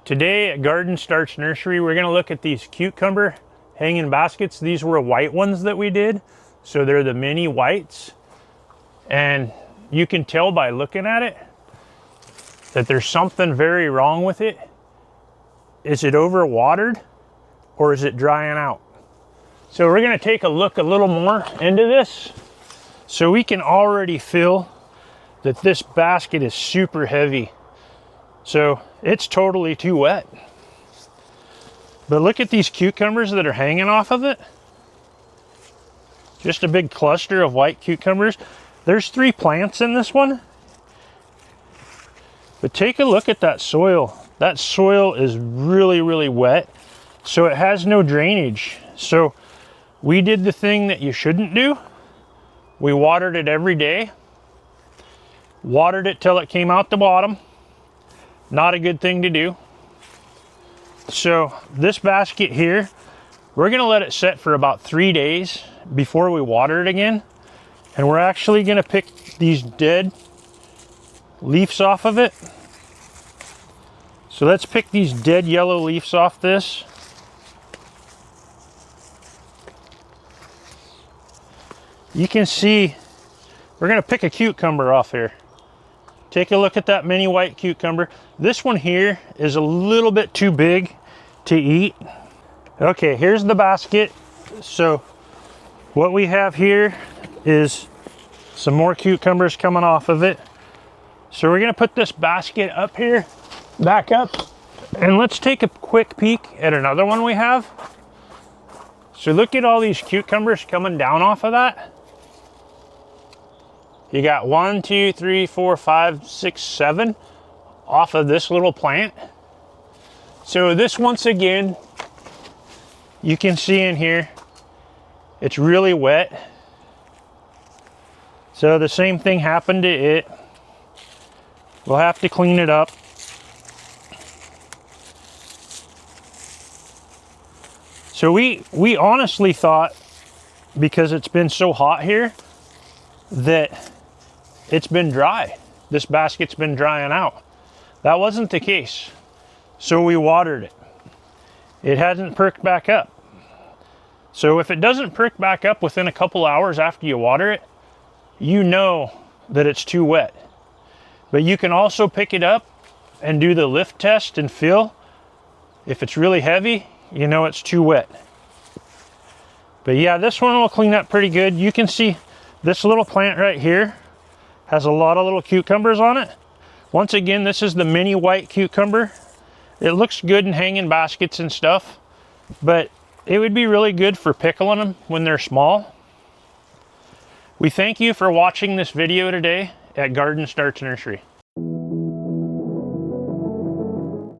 Today at Garden Starts Nursery, we're going to look at these cucumber hanging baskets. These were white ones that we did. So they're the mini whites. And you can tell by looking at it that there's something very wrong with it. Is it overwatered or is it drying out? So we're going to take a look a little more into this. So we can already feel that this basket is super heavy. So it's totally too wet. But look at these cucumbers that are hanging off of it. Just a big cluster of white cucumbers. There's 3 plants in this one. But take a look at that soil. That soil is really, really wet. So it has no drainage. So we did the thing that you shouldn't do. We watered it every day. Watered it till it came out the bottom. Not a good thing to do. So this basket here, we're gonna let it set for about 3 days before we water it again. And we're actually gonna pick these dead leaves off of it. So let's pick these dead yellow leaves off this. You can see, we're gonna pick a cucumber off here. Take a look at that mini white cucumber. This one here is a little bit too big to eat. Okay, here's the basket. So what we have here is some more cucumbers coming off of it. So we're gonna put this basket up here, back up, and let's take a quick peek at another one we have. So look at all these cucumbers coming down off of that. You got 1, 2, 3, 4, 5, 6, 7 off of this little plant. So this, once again, you can see in here, it's really wet. So the same thing happened to it. We'll have to clean it up. So we honestly thought, because it's been so hot here, that it's been dry. This basket's been drying out. That wasn't the case. So we watered it. It hasn't perked back up. So if it doesn't perk back up within a couple hours after you water it, you know that it's too wet. But you can also pick it up and do the lift test and feel. If it's really heavy, you know it's too wet. But yeah, this one will clean up pretty good. You can see this little plant right here has a lot of little cucumbers on it. Once again, this is the mini white cucumber. It looks good in hanging baskets and stuff, but it would be really good for pickling them when they're small. We thank you for watching this video today at Garden Starts Nursery.